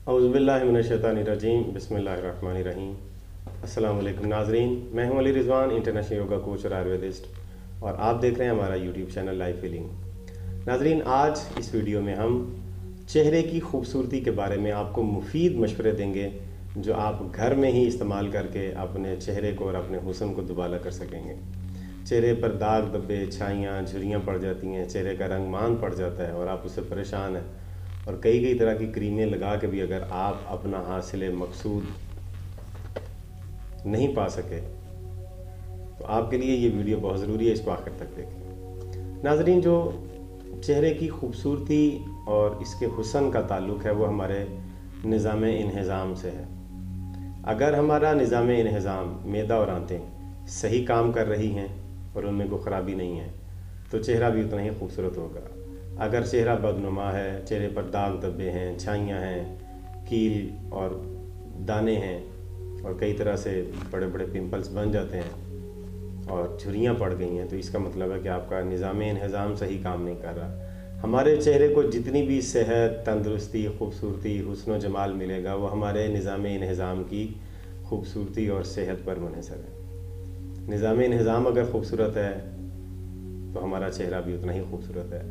औज़ुबिल्लाहिमिनश्शैतानिर्रजीम बिस्मिल्लाहिर्रहमानिर्रहीम। अस्सलाम वालेकुम नाज़रीन, मैं हूं Ali Rizwan, international yoga coach और आयुर्वेदिस्ट, और आप देख रहे हैं हमारा यूट्यूब चैनल लाइफ हीलिंग। नाज़रीन, आज इस वीडियो में हम चेहरे की खूबसूरती के बारे में आपको मुफीद मशवरे देंगे जो आप घर में ही इस्तेमाल करके अपने चेहरे को और अपने हुस्न को दुबाला कर सकेंगे। चेहरे पर दाग धब्बे, छाइयाँ, झुर्रियाँ पड़ जाती हैं, चेहरे का रंग मान पड़ जाता है और आप उससे परेशान हैं, और कई तरह की क्रीमें लगा के भी अगर आप अपना हासिल मकसूद नहीं पा सके तो आपके लिए ये वीडियो बहुत ज़रूरी है, इसको आखिर तक देखें। नाज़रीन, जो चेहरे की खूबसूरती और इसके हुस्न का ताल्लुक़ है वो हमारे निज़ाम इन्हिज़ाम से है। अगर हमारा निज़ाम इन्हिज़ाम, मैदा और आंतें सही काम कर रही हैं और उनमें कोई ख़राबी नहीं है तो चेहरा भी उतना ही खूबसूरत होगा। अगर चेहरा बदनुमा है, चेहरे पर दाग धब्बे हैं, छाइयाँ हैं, कील और दाने हैं और कई तरह से बड़े बड़े पिंपल्स बन जाते हैं और झुर्रियाँ पड़ गई हैं, तो इसका मतलब है कि आपका निज़ाम इन्हिज़ाम सही काम नहीं कर रहा। हमारे चेहरे को जितनी भी सेहत, तंदुरुस्ती, खूबसूरती, हुस्न व जमाल मिलेगा वो हमारे निज़ाम इन्हिज़ाम की खूबसूरती और सेहत पर मुनहसर है। निज़ाम इन्हिज़ाम अगर खूबसूरत है तो हमारा चेहरा भी उतना ही खूबसूरत है।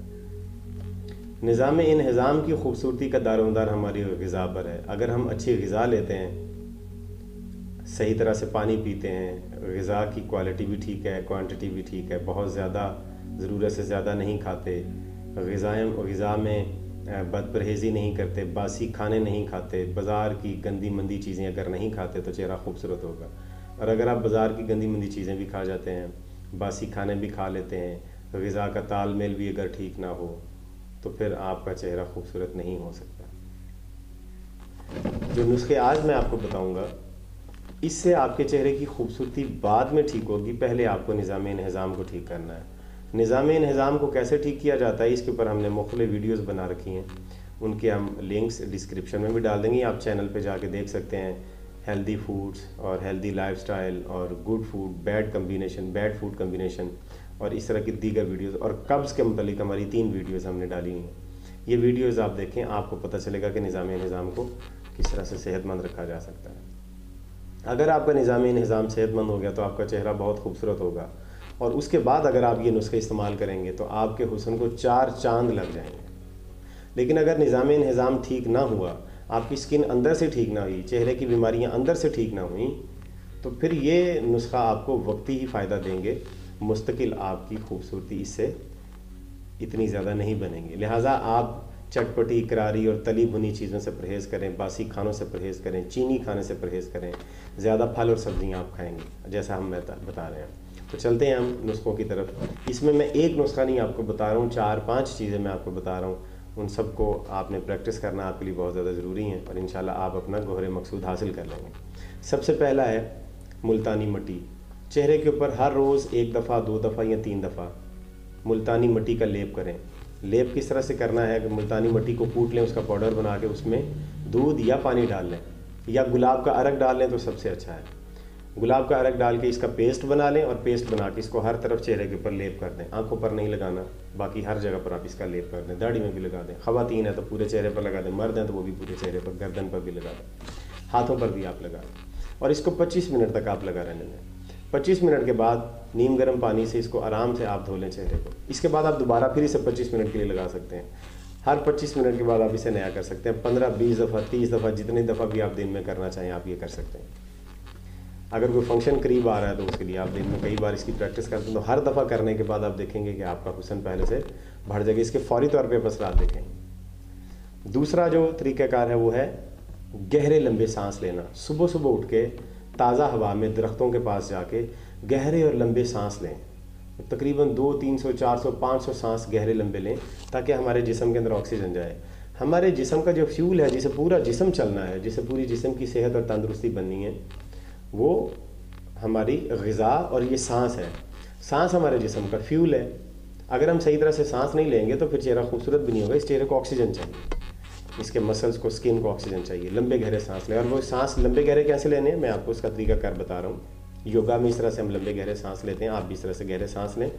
निज़ाम इन्हिज़ाम की खूबसूरती का दारोमदार हमारी ग़िज़ा पर है। अगर हम अच्छी ग़िज़ा लेते हैं, सही तरह से पानी पीते हैं, ग़िज़ा की क्वालिटी भी ठीक है, क्वांटिटी भी ठीक है, बहुत ज़्यादा ज़रूरत से ज़्यादा नहीं खाते, ग़िज़ा में बदपरहेज़ी नहीं करते, बासी खाने नहीं खाते, बाज़ार की गंदी मंदी चीज़ें अगर नहीं खाते तो चेहरा खूबसूरत होगा। और अगर आप बाज़ार की गंदी मंदी चीज़ें भी खा जाते हैं, बासी खाने भी खा लेते हैं, ग़िज़ा का तालमेल भी अगर ठीक ना हो तो फिर आपका चेहरा खूबसूरत नहीं हो सकता। जो नुस्खे आज मैं आपको बताऊंगा, इससे आपके चेहरे की खूबसूरती बाद में ठीक होगी, पहले आपको निज़ाम इन्हिज़ाम को ठीक करना है। निज़ाम इन्हिज़ाम को कैसे ठीक किया जाता है इसके ऊपर हमने मुख्तलिफ वीडियोस बना रखी हैं, उनके हम लिंक्स डिस्क्रिप्शन में भी डाल देंगे, आप चैनल पे जाके देख सकते हैं। हेल्दी फूड्स और हेल्दी लाइफस्टाइल और good food, bad combination, bad food combination और इस तरह की दीगर वीडियोस, और कब्ज़ के मतलब हमारी 3 वीडियोस हमने डाली हैं। ये वीडियोस आप देखें, आपको पता चलेगा कि निज़ाम इन्हिज़ाम को किस तरह से सेहतमंद रखा जा सकता है। अगर आपका निज़ाम इन्हिज़ाम सेहतमंद हो गया तो आपका चेहरा बहुत खूबसूरत होगा, और उसके बाद अगर आप ये नुस्खे इस्तेमाल करेंगे तो आपके हुस्न को 4 चांद लग जाएंगे। लेकिन अगर निज़ाम इन्हिज़ाम ठीक ना हुआ, आपकी स्किन अंदर से ठीक ना हुई, चेहरे की बीमारियां अंदर से ठीक ना हुई, तो फिर ये नुस्खा आपको वक्ती ही फ़ायदा देंगे, मुस्तकिल आपकी खूबसूरती इससे इतनी ज़्यादा नहीं बनेगी। लिहाजा आप चटपटी, करारी और तली भुनी चीज़ों से परहेज़ करें, बासी खानों से परहेज़ करें, चीनी खाने से परहेज़ करें, ज़्यादा फल और सब्ज़ियाँ आप खाएंगे जैसा हम बता रहे हैं। तो चलते हैं हम नुस्खों की तरफ। इसमें मैं एक नुस्खा नहीं आपको बता रहा हूँ, 4-5 चीज़ें मैं आपको बता रहा हूँ। उन सबको आपने प्रैक्टिस करना आपके लिए बहुत ज़्यादा ज़रूरी है और इंशाल्लाह आप अपना गोहरे मकसूद हासिल कर लेंगे। सबसे पहला है मुल्तानी मिट्टी। चेहरे के ऊपर हर रोज़ 1 दफ़ा, 2 दफ़ा या 3 दफ़ा मुल्तानी मिट्टी का लेप करें। लेप किस तरह से करना है कि मुल्तानी मिट्टी को कूट लें, उसका पाउडर बना के उसमें दूध या पानी डाल लें, या गुलाब का अरक डाल लें तो सबसे अच्छा है। गुलाब का अरक डाल के इसका पेस्ट बना लें और पेस्ट बना के इसको हर तरफ चेहरे के ऊपर लेप कर दें। आंखों पर नहीं लगाना, बाकी हर जगह पर आप इसका लेप कर दें। दाढ़ी में भी लगा दें, ख़वातीन है तो पूरे चेहरे पर लगा दें, मर्द हैं तो वो भी पूरे चेहरे पर, गर्दन पर भी लगा दें, हाथों पर भी आप लगा दें, और इसको 25 मिनट तक आप लगा रहने दें। 25 मिनट के बाद नीम गर्म पानी से इसको आराम से आप धो लें चेहरे को। इसके बाद आप दोबारा फिर इसे 25 मिनट के लिए लगा सकते हैं। हर 25 मिनट के बाद आप इसे नया कर सकते हैं। 15, 20 दफ़ा, 30 दफ़ा, जितनी दफ़ा भी आप दिन में करना चाहें आप ये कर सकते हैं। अगर कोई फंक्शन करीब आ रहा है तो उसके लिए आप दिन में कई बार इसकी प्रैक्टिस करते हैं, तो हर दफ़ा करने के बाद आप देखेंगे कि आपका हुस्न पहले से बढ़ जाएगा। इसके फौरी तौर पे असरात देखेंगे। दूसरा जो तरीक़ाकार है वो है गहरे लंबे सांस लेना। सुबह सुबह उठ के ताज़ा हवा में दरख्तों के पास जाके गहरे और लंबे सांस लें। तकरीबन 200, 300, 400, 500 सांस गहरे लंबे लें ताकि हमारे जिस्म के अंदर ऑक्सीजन जाए। हमारे जिस्म का जो फ्यूल है, जिसे पूरा जिस्म चलना है, जिसे पूरी जिस्म की सेहत और तंदुरुस्ती बननी है, वो हमारी ग़िज़ा और ये सांस है। सांस हमारे जिस्म का फ्यूल है। अगर हम सही तरह से सांस नहीं लेंगे तो फिर चेहरा खूबसूरत भी नहीं होगा। इस चेहरे को ऑक्सीजन चाहिए, इसके मसल्स को, स्किन को ऑक्सीजन चाहिए। लंबे गहरे सांस लें, और वो सांस लंबे गहरे कैसे लेने हैं मैं आपको उसका तरीक़ाकार बता रहा हूँ। योगा में इस तरह से हम लंबे गहरे सांस लेते हैं, आप भी इस तरह से गहरे सांस लें।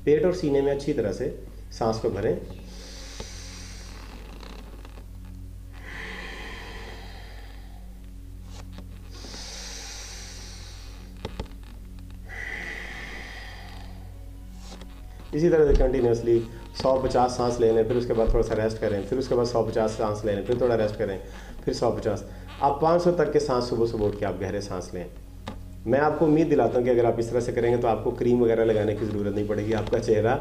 पेट और सीने में अच्छी तरह से सांस को भरें। इसी तरह से कंटिन्यूसली 150 सांस ले लें, फिर उसके बाद थोड़ा सा रेस्ट करें, फिर उसके बाद 150 सांस ले लें, फिर थोड़ा रेस्ट करें, फिर 150। आप 500 तक के सांस सुबह सुबह उठ के आप गहरे सांस लें। मैं आपको उम्मीद दिलाता हूँ कि अगर आप इस तरह से करेंगे तो आपको क्रीम वगैरह लगाने की ज़रूरत नहीं पड़ेगी, आपका चेहरा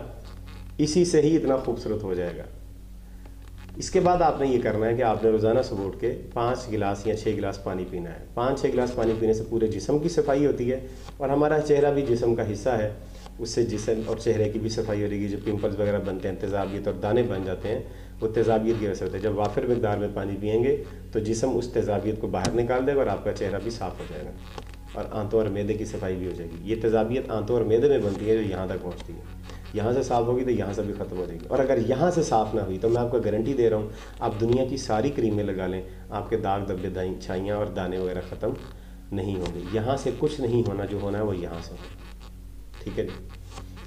इसी से ही इतना खूबसूरत हो जाएगा। इसके बाद आपने ये करना है कि आपने रोज़ाना सुबह उठ के 5 गिलास या 6 गिलास पानी पीना है। 5-6 गिलास पानी पीने से पूरे जिस्म की सफाई होती है और हमारा चेहरा भी जिस्म का हिस्सा है, उससे जिस्म और चेहरे की भी सफाई हो रहेगी। जो पिंपल्स वगैरह बनते हैं, तेज़ाबियत और दाने बन जाते हैं, वो तेज़ाबियत की वजह से होते हैं। जब वाफिर मिकदार में पानी पिएंगे तो जिस्म उस तेज़ाबियत को बाहर निकाल देगा और आपका चेहरा भी साफ़ हो जाएगा और आंतों और मैदे की सफाई भी हो जाएगी। ये तेज़ाबियत आंतों और मैदे में बनती है जो यहाँ तक पहुँचती है। यहाँ से साफ़ होगी तो यहाँ से भी ख़त्म हो जाएगी। और अगर यहाँ से साफ़ ना हुई तो मैं आपको गारंटी दे रहा हूँ, आप दुनिया की सारी क्रीमें लगा लें, आपके दाग धब्बे छाइयाँ और दाने वगैरह ख़त्म नहीं होंगे। यहाँ से कुछ नहीं होना, जो होना है वो यहाँ से। ठीक है जी,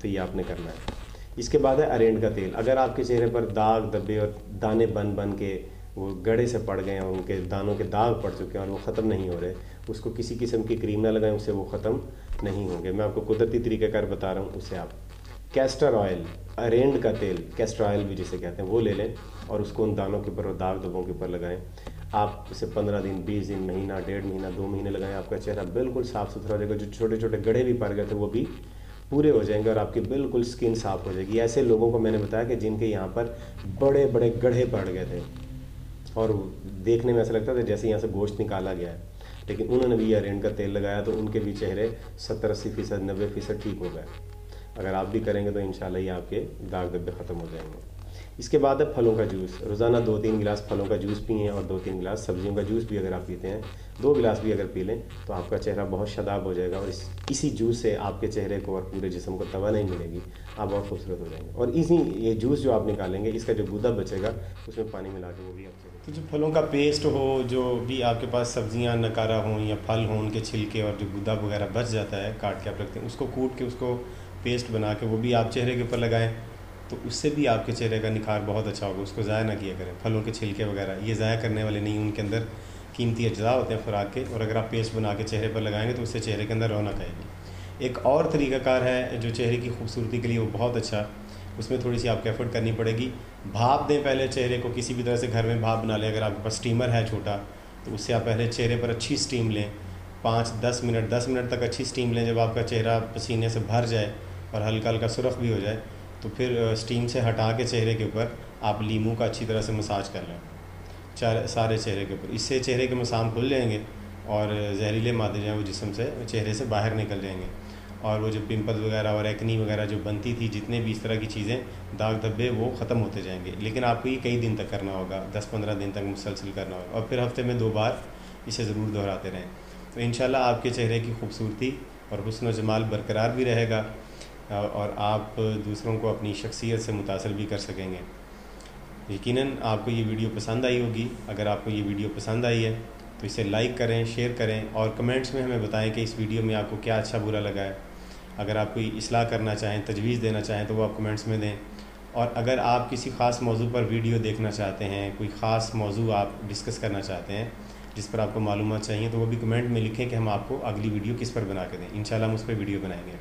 तो ये आपने करना है। इसके बाद है अरेंड का तेल। अगर आपके चेहरे पर दाग धब्बे और दाने बन बन के वो गड़े से पड़ गए हैं और उनके दानों के दाग पड़ चुके हैं और वो ख़त्म नहीं हो रहे, उसको किसी किस्म की क्रीम ना लगाएं, उससे वो ख़त्म नहीं होंगे। मैं आपको कुदरती तरीक़ाकार बता रहा हूँ, उससे आप कैस्टर ऑयल, अरेंड का तेल, कैस्टर ऑयल भी जिसे कहते हैं, वो ले लें और उसको उन दानों के ऊपर और दाग धब्बों के ऊपर लगाएं। आप उसे 15 दिन, 20 दिन, महीना, 1.5 महीना, 2 महीने लगाएं, आपका चेहरा बिल्कुल साफ़ सुथरा हो जाएगा। जो छोटे छोटे गड़े भी पड़ गए थे वो भी पूरे हो जाएंगे और आपकी बिल्कुल स्किन साफ़ हो जाएगी। ऐसे लोगों को मैंने बताया कि जिनके यहाँ पर बड़े बड़े गड्ढे पड़ गए थे और देखने में ऐसा लगता था जैसे यहाँ से गोश्त निकाला गया है, लेकिन उन्होंने भी अरेंड का तेल लगाया तो उनके भी चेहरे 70-80%, 90% ठीक हो गए। अगर आप भी करेंगे तो इंशाल्लाह ये आपके दाग धब्बे ख़त्म हो जाएंगे। इसके बाद है फलों का जूस। रोज़ाना 2-3 गिलास फलों का जूस पिएँ और 2-3 गिलास सब्जियों का जूस भी अगर आप पीते हैं, 2 गिलास भी अगर पी लें तो आपका चेहरा बहुत शादाब हो जाएगा और इसी जूस से आपके चेहरे को और पूरे जिस्म को तवानाई मिलेगी, आप बहुत खूबसूरत हो जाएंगे। और इसी ये जूस जो आप निकालेंगे, इसका जो गूदा बचेगा उसमें पानी मिला के वो भी आप तो जो फलों का पेस्ट हो, जो भी आपके पास सब्जियां नकारा हों या फल हों, उनके छिलके और जो गूदा वगैरह बच जाता है, काट के आप रखते हैं, उसको कूट के उसको पेस्ट बना के वो भी आप चेहरे के ऊपर लगाएं तो उससे भी आपके चेहरे का निखार बहुत अच्छा होगा। उसको ज़ाया ना किया करें। फलों के छिलके वगैरह ये ज़ाया करने वाले नहीं, उनके अंदर कीमती अज्जा होते हैं खुराक के, और अगर आप पेस्ट बना के चेहरे पर लगाएंगे तो उससे चेहरे के अंदर रौनक आएगी। एक और तरीक़ाकार है जो चेहरे की खूबसूरती के लिए वो बहुत अच्छा, उसमें थोड़ी सी आपको एफर्ट करनी पड़ेगी। भाप दें पहले चेहरे को, किसी भी तरह से घर में भाप बना लें। अगर आपके पास स्टीमर है छोटा तो उससे आप पहले चेहरे पर अच्छी स्टीम लें, 5-10 मिनट, 10 मिनट तक अच्छी स्टीम लें। जब आपका चेहरा पसीने से भर जाए और हल्का हल्का सुर्ख भी हो जाए तो फिर स्टीम से हटा के चेहरे के ऊपर आप लीमू का अच्छी तरह से मसाज कर लें सारे चेहरे के ऊपर। इससे चेहरे के मसाम खुल जाएंगे और जहरीले मादे जो हैं वो जिस्म से, चेहरे से बाहर निकल जाएंगे और वो जो पिंपल वगैरह और एक्नी वगैरह जो बनती थी, जितने भी इस तरह की चीज़ें, दाग धब्बे, वो ख़त्म होते जाएंगे। लेकिन आपको ये कई दिन तक करना होगा, 10-15 दिन तक मुसलसल करना होगा और फिर हफ्ते में 2 बार इसे ज़रूर दोहराते रहें। तो इंशाल्लाह आपके चेहरे की खूबसूरती और हुस्न व जमाल बरकरार भी रहेगा और आप दूसरों को अपनी शख्सियत से मुतासर भी कर सकेंगे। यकीनन आपको ये वीडियो पसंद आई होगी। अगर आपको ये वीडियो पसंद आई है तो इसे लाइक करें, शेयर करें और कमेंट्स में हमें बताएं कि इस वीडियो में आपको क्या अच्छा बुरा लगा है। अगर आप कोई इस्लाह करना चाहें, तजवीज़ देना चाहें तो वो आप कमेंट्स में दें। और अगर आप किसी ख़ास मौजू पर वीडियो देखना चाहते हैं, कोई ख़ास मौजू आप डिस्कस करना चाहते हैं जिस पर आपको मालूमात चाहिए, तो वो भी कमेंट में लिखें कि हम आपको अगली वीडियो किस पर बना के दें। इंशाल्लाह हम उस पर वीडियो बनाएंगे।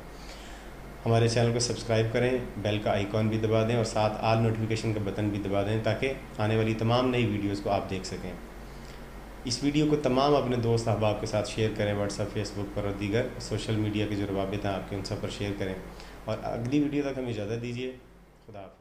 हमारे चैनल को सब्सक्राइब करें, बेल का आइकॉन भी दबा दें और साथ आल नोटिफिकेशन का बटन भी दबा दें ताकि आने वाली तमाम नई वीडियोज़ को आप देख सकें। इस वीडियो को तमाम अपने दोस्त अहबाब के साथ शेयर करें, व्हाट्सएप, फेसबुक पर और दीगर सोशल मीडिया के जो रवाबित हैं आपके, उन सब पर शेयर करें। और अगली वीडियो तक हमें इजाज़त दीजिए। खुदा हाफ़िज़।